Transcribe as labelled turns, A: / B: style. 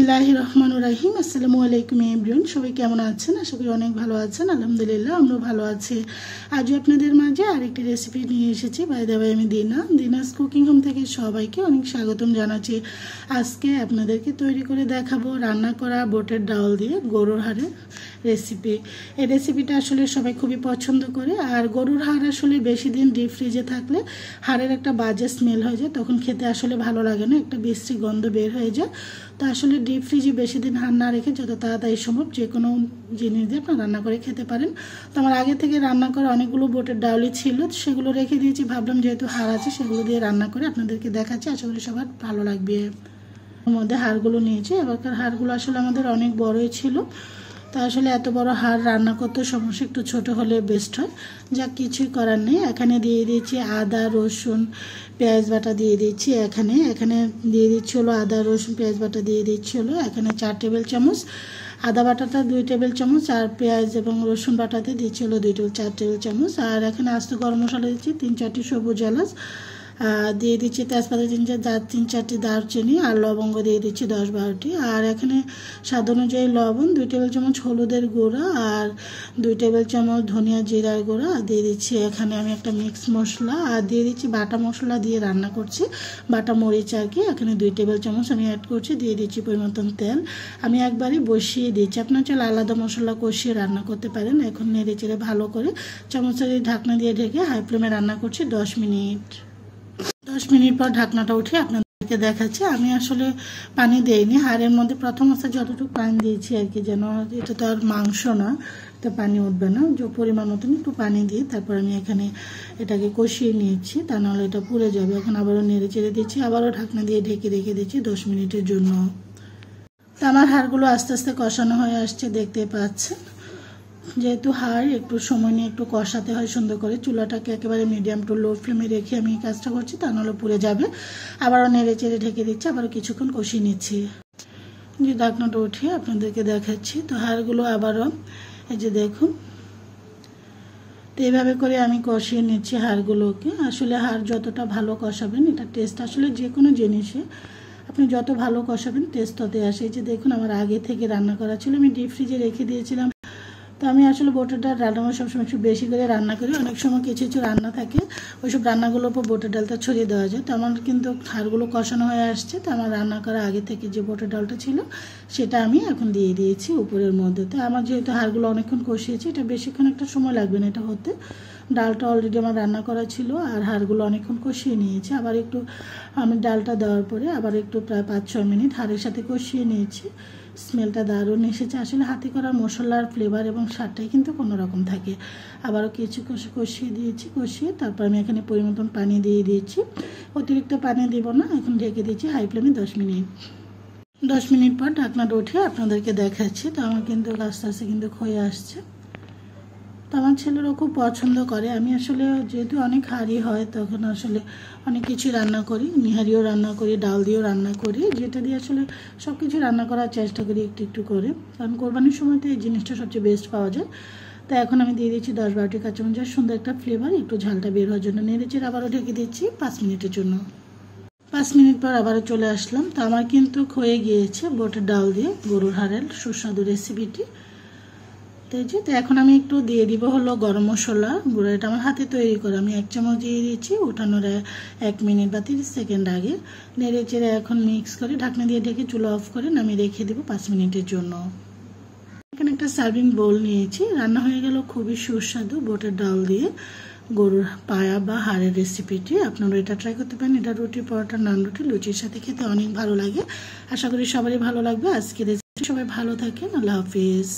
A: বিসমিল্লাহির রহমানির রহিম। আসসালামু আলাইকুম এভরিওয়ান, সবাই কেমন আছেন? আশা করি অনেক ভালো আছেন। আলহামদুলিল্লাহ আমরাও ভালো আছি। আজও আপনাদের মাঝে আরেকটি রেসিপি নিয়ে এসেছি। বাই দ্য ওয়ে, আমি দিনাস কুকিং হোম থেকে সবাইকে অনেক স্বাগতম জানাচ্ছি। আজকে আপনাদেরকে তৈরি করে দেখাবো রান্না করা বুটের ডাল দিয়ে গরুর হাড়ের রেসিপি। এই রেসিপিটা আসলে সবাই খুবই পছন্দ করে। আর গরুর হাড় আসলে বেশি দিন ডিপ ফ্রিজে থাকলে হাড়ের একটা বাজে স্মেল হয়ে যায়, তখন খেতে আসলে ভালো লাগে না, একটা বিশ্রী গন্ধ বের হয়ে যায়। তো আসলে ডিপ ফ্রিজে বেশি দিন হাড় না রেখে যত তাড়াতাড়ি সম্ভব যে কোনো জিনিস দিয়ে আপনার রান্না করে খেতে পারেন। তো আমার আগে থেকে রান্না করা অনেকগুলো বুটের ডালই ছিল, সেগুলো রেখে দিয়েছি। ভাবলাম যেহেতু হাড় আছে সেগুলো দিয়ে রান্না করে আপনাদেরকে দেখাচ্ছি, আশা করি সবার ভালো লাগবে। ওর মধ্যে হাড়গুলো নিয়েছি। এবারকার হাড়গুলো আসলে আমাদের অনেক বড়ই ছিল, তা আসলে এত বড় হাড় রান্না করতে সমস্যা, একটু ছোট হলে বেস্ট হয়। যা কিছুই করার নেই। এখানে দিয়ে দিয়েছি আদা রসুন পেঁয়াজ বাটা দিয়ে দিচ্ছি। এখানে দিয়ে দিচ্ছি হলো আদা রসুন পেঁয়াজ বাটা দিয়ে দিচ্ছি হলো এখানে 4 টেবিল চামচ, আদা বাটাটা 2 টেবিল চামচ, আর পেঁয়াজ এবং রসুন বাটাতে দিচ্ছি হলো 4 টেবিল চামচ। আর এখানে আস্ত গরম মশলা দিচ্ছি 3-4টি সবুজ এলাচ, দিয়ে দিচ্ছি তেজপাতা 3-4টি দারচিনি, আর লবঙ্গ দিয়ে দিচ্ছি 10-12টি। আর এখানে স্বাদ অনুযায়ী লবণ, 2 টেবিল চামচ হলুদের গুঁড়া, আর 2 টেবিল চামচ ধনিয়া জিরার গুঁড়া দিয়ে দিচ্ছি। এখানে আমি একটা মিক্স মশলা আর দিয়ে দিচ্ছি বাটা মশলা দিয়ে রান্না করছি, বাটা মরিচ আর কি। এখানে 2 টেবিল চামচ আমি অ্যাড করছি। দিয়ে দিচ্ছি পরিমাণ তেল। আমি একবারই বসিয়ে দিচ্ছি, আপনার চাইলে আলাদা মশলা কষিয়ে রান্না করতে পারেন। এখন নেড়ে চেড়ে ভালো করে চামচের ঢাকনা দিয়ে ঢেকে হাই ফ্লেমে রান্না করছি 10 মিনিট। 10 মিনিট পর ঢাকনাটা উঠে আপনাদেরকে দেখাচ্ছি। আমি আসলে পানি দেইনি, হাড়ের মধ্যে প্রথম অবস্থায় যতটুকু পানি দিয়েছি আর কি, যেন এটা তো আর মাংস না, তো পানি উঠবে না, যে পরিমাণ মতন একটু পানি দিয়ে তারপর আমি এখানে এটাকে কষিয়ে নিয়েছি, তা নাহলে এটা পুড়ে যাবে। এখন আবারও নেড়ে চেড়ে দিচ্ছি, আবারও ঢাকনা দিয়ে ঢেকে রেখে দিচ্ছি 10 মিনিটের জন্য। তো আমার হাড়গুলো আস্তে আস্তে কষানো হয়ে আসছে, দেখতে পাচ্ছেন। যেহেতু হাড় একটু সময় নিয়ে একটু কষাতে হয় সুন্দর করে, চুলাটাকে একেবারে মিডিয়াম টু লো ফ্লেমে রেখে আমি কাজটা করছি, তা নাহলে পুড়ে যাবে। আবারও নেড়ে চেড়ে ঢেকে দিচ্ছি, আবারও কিছুক্ষণ কষিয়ে নিচ্ছি। যে ঢাকনাটা উঠিয়ে আপনাদেরকে দেখাচ্ছি। তো হাড়গুলো আবারও এই যে দেখুন, তো এইভাবে করে আমি কষিয়ে নিচ্ছি হাড়গুলোকে। আসলে হাড় যতটা ভালো কষাবেন, এটা টেস্ট আসলে যে কোনো জিনিসে আপনি যত ভালো কষাবেন টেস্ট ততই আসে। এই যে দেখুন, আমার আগে থেকে রান্না করা ছিল, আমি ডিপ ফ্রিজে রেখে দিয়েছিলাম। তো আমি আসলে বুটের ডাল রান্না সবসময় একটু বেশি করে রান্না করি। অনেক সময় কিছু কিছু রান্না থাকে, ওইসব রান্নাগুলোর উপর বুটের ডালটা ছড়িয়ে দেওয়া যায়। তো আমার কিন্তু হাড়গুলো কষানো হয়ে আসছে, তো আমার রান্না করা আগে থেকে যে বুটের ডালটা ছিল সেটা আমি এখন দিয়ে দিয়েছি উপরের মধ্যে। তো আমার যেহেতু হাড়গুলো অনেকক্ষণ কষিয়েছি, এটা বেশিক্ষণ একটা সময় লাগবে না এটা হতে। ডালটা অলরেডি আমার রান্না করা ছিল, আর হাড়গুলো অনেকক্ষণ কষিয়ে নিয়েছি। আবার একটু আমি ডালটা দেওয়ার পরে আবার একটু প্রায় 5-6 মিনিট হাড়ের সাথে কষিয়ে নিয়েছি। স্মেলটা দারুণ এসেছে। আসলে হাতে করা মশলার ফ্লেভার এবং স্বাদটাই কিন্তু কোনো রকম থাকে। আবারও কিছু কষিয়ে দিয়েছি, কষিয়ে তারপর আমি এখানে পরিমতন পানি দিয়ে দিয়েছি। অতিরিক্ত পানি দেব না। এখন ঢেকে দিয়েছি হাই ফ্লেমে 10 মিনিট। 10 মিনিট পর ঢাকনাটা উঠিয়ে আপনাদেরকে দেখাচ্ছি। তো আমার কিন্তু আস্তে আস্তে কিন্তু হয়ে আসছে। তো আমার ছেলেরাও খুব পছন্দ করে। আমি আসলে যেহেতু অনেক হাঁড়ি হয়, তখন আসলে অনেক কিছু রান্না করি, নিহারিও রান্না করি, ডাল দিয়েও রান্না করি, যেটা দিয়ে আসলে সব কিছু রান্না করার চেষ্টা করি একটু একটু করে, কারণ কোরবানির সময় তো এই জিনিসটা সবচেয়ে বেস্ট পাওয়া যায়। তো এখন আমি দিয়ে দিচ্ছি 10-12টি কাঁচামরিচ, সুন্দর একটা ফ্লেভার, একটু ঝালটা বের হওয়ার জন্য। নেড়েচেড়ে আবারও ঢেকে দিচ্ছি 5 মিনিটের জন্য। 5 মিনিট পর আবারও চলে আসলাম। তো আমার কিন্তু হয়ে গিয়েছে বুটের ডাল দিয়ে গরুর হাড়ের সুস্বাদু রেসিপিটি। তো এখন আমি একটু দিয়ে দিব হলো গরম মশলা গুঁড়ো। এটা আমার হাতে তৈরি করে, আমি 1 চামচ দিয়ে দিচ্ছি ওঠানোর 1 মিনিট বা 30 সেকেন্ড আগে। নেড়ে চেড়ে এখন মিক্স করে ঢাকনা দিয়ে ঢেকে চুলা অফ করে নামিয়ে রেখে দিব 5 মিনিটের জন্য। এখানে একটা সার্ভিং বোল নিয়েছি। রান্না হয়ে গেল খুবই সুস্বাদু বুটের ডাল দিয়ে গরুর পায়া বা হাড়ের রেসিপিটি। আপনারা এটা ট্রাই করতে পারেন। এটা রুটি, পরোটা, নান রুটি, লুচির সাথে খেতে অনেক ভালো লাগে। আশা করি সবারই ভালো লাগবে আজকের রেসিপি। সবাই ভালো থাকেন। আল্লাহ হাফিজ।